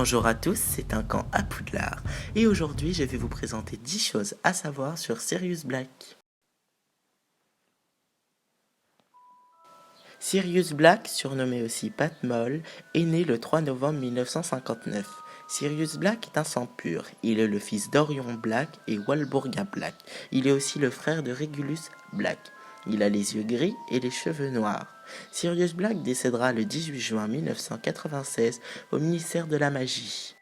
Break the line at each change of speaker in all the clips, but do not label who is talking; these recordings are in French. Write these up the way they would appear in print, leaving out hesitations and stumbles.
Bonjour à tous, c'est un camp à Poudlard et aujourd'hui je vais vous présenter 10 choses à savoir sur Sirius Black. Sirius Black, surnommé aussi Pat Mole, est né le 3 novembre 1959. Sirius Black est un sang pur. Il est le fils d'Orion Black et Walburga Black. Il est aussi le frère de Regulus Black. Il a les yeux gris et les cheveux noirs. Sirius Black décédera le 18 juin 1996 au ministère de la Magie.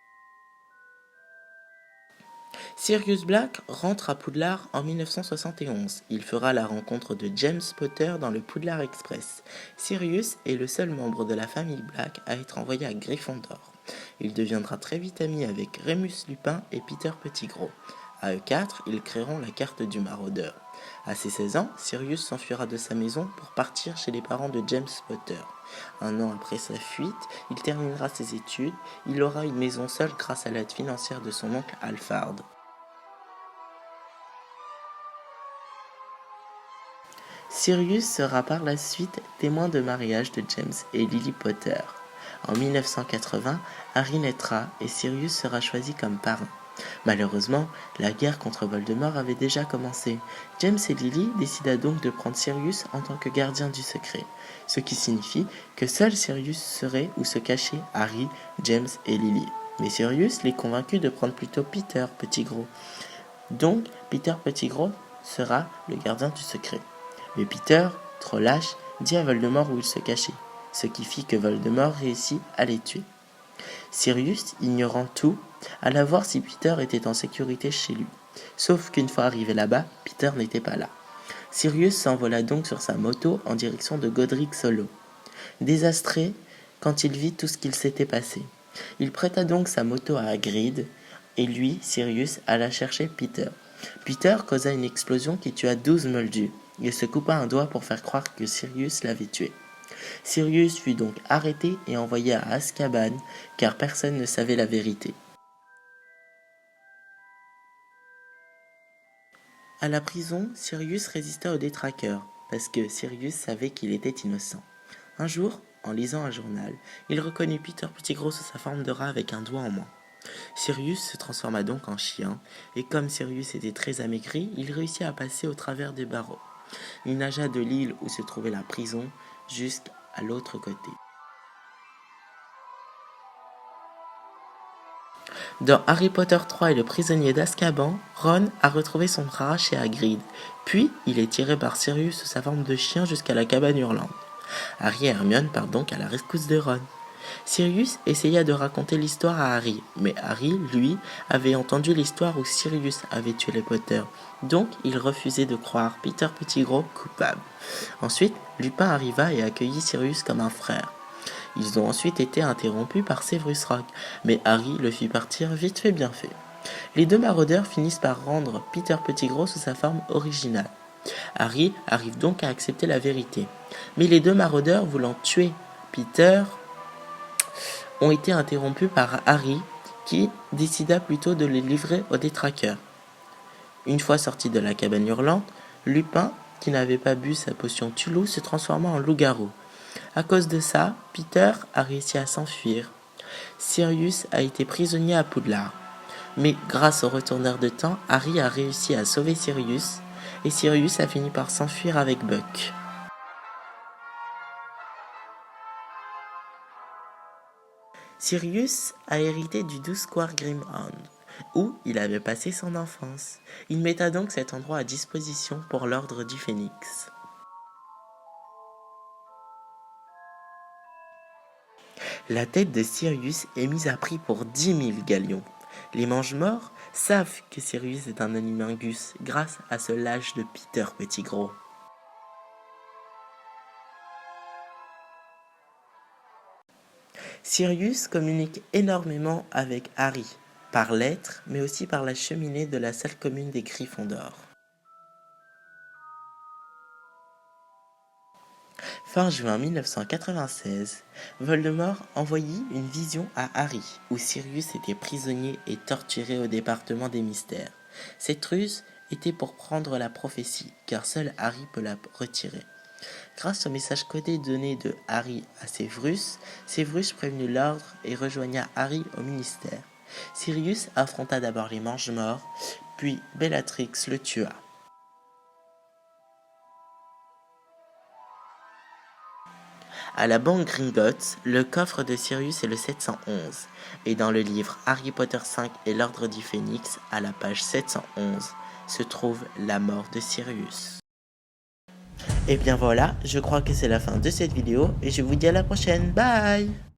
Sirius Black rentre à Poudlard en 1971. Il fera la rencontre de James Potter dans le Poudlard Express. Sirius est le seul membre de la famille Black à être envoyé à Gryffondor. Il deviendra très vite ami avec Remus Lupin et Peter Pettigrew. À eux quatre, ils créeront la carte du maraudeur. À ses 16 ans, Sirius s'enfuira de sa maison pour partir chez les parents de James Potter. Un an après sa fuite, il terminera ses études. Il aura une maison seule grâce à l'aide financière de son oncle Alphard. Sirius sera par la suite témoin de mariage de James et Lily Potter. En 1980, Harry naîtra et Sirius sera choisi comme parrain. Malheureusement, la guerre contre Voldemort avait déjà commencé. James et Lily décida donc de prendre Sirius en tant que gardien du secret, ce qui signifie que seul Sirius saurait où se cachaient Harry, James et Lily. Mais Sirius les convaincut de prendre plutôt Peter Pettigrew. Donc, Peter Pettigrew sera le gardien du secret. Mais Peter, trop lâche, dit à Voldemort où il se cachait, ce qui fit que Voldemort réussit à les tuer. Sirius, ignorant tout, alla voir si Peter était en sécurité chez lui. Sauf qu'une fois arrivé là-bas, Peter n'était pas là. Sirius s'envola donc sur sa moto en direction de Godric Hollow. Désastré quand il vit tout ce qu'il s'était passé. Il prêta donc sa moto à Hagrid, et lui, Sirius, alla chercher Peter. Peter causa une explosion qui tua 12 moldus. Il se coupa un doigt pour faire croire que Sirius l'avait tué. Sirius fut donc arrêté et envoyé à Azkaban, car personne ne savait la vérité. À la prison, Sirius résista aux détraqueurs, parce que Sirius savait qu'il était innocent. Un jour, en lisant un journal, il reconnut Peter Pettigrew sous sa forme de rat avec un doigt en moins. Sirius se transforma donc en chien, et comme Sirius était très amaigri, il réussit à passer au travers des barreaux. Il nagea de l'île où se trouvait la prison jusqu'à l'autre côté. Dans Harry Potter 3 et le prisonnier d'Azkaban, Ron a retrouvé son rat chez Hagrid, puis il est tiré par Sirius sous sa forme de chien jusqu'à la cabane hurlante. Harry et Hermione partent donc à la rescousse de Ron. Sirius essaya de raconter l'histoire à Harry, mais Harry, lui, avait entendu l'histoire où Sirius avait tué les Potter, donc il refusait de croire Peter Pettigrew coupable. Ensuite, Lupin arriva et accueillit Sirius comme un frère. Ils ont ensuite été interrompus par Severus Rogue, mais Harry le fit partir vite fait bien fait. Les deux maraudeurs finissent par rendre Peter Pettigrew sous sa forme originale. Harry arrive donc à accepter la vérité, mais les deux maraudeurs voulant tuer Peter ont été interrompus par Harry, qui décida plutôt de les livrer aux détraqueurs. Une fois sorti de la cabane hurlante, Lupin, qui n'avait pas bu sa potion Tulou, se transforma en loup-garou. À cause de ça, Peter a réussi à s'enfuir. Sirius a été prisonnier à Poudlard. Mais grâce au retourneur de temps, Harry a réussi à sauver Sirius, et Sirius a fini par s'enfuir avec Buck. Sirius a hérité du doux square Grimmauld, où il avait passé son enfance. Il metta donc cet endroit à disposition pour l'ordre du Phénix. La tête de Sirius est mise à prix pour 10 000 galions. Les mange-morts savent que Sirius est un animagus grâce à ce lâche de Peter Pettigrew. Sirius communique énormément avec Harry, par lettres, mais aussi par la cheminée de la salle commune des Gryffondor. Fin juin 1996, Voldemort envoyait une vision à Harry, où Sirius était prisonnier et torturé au département des mystères. Cette ruse était pour prendre la prophétie, car seul Harry peut la retirer. Grâce au message codé donné de Harry à Severus, Severus prévenut l'ordre et rejoigna Harry au ministère. Sirius affronta d'abord les Mange-Morts, puis Bellatrix le tua. À la banque Gringotts, le coffre de Sirius est le 711, et dans le livre Harry Potter 5 et l'Ordre du Phénix, à la page 711, se trouve la mort de Sirius. Et bien voilà, je crois que c'est la fin de cette vidéo, et je vous dis à la prochaine, bye!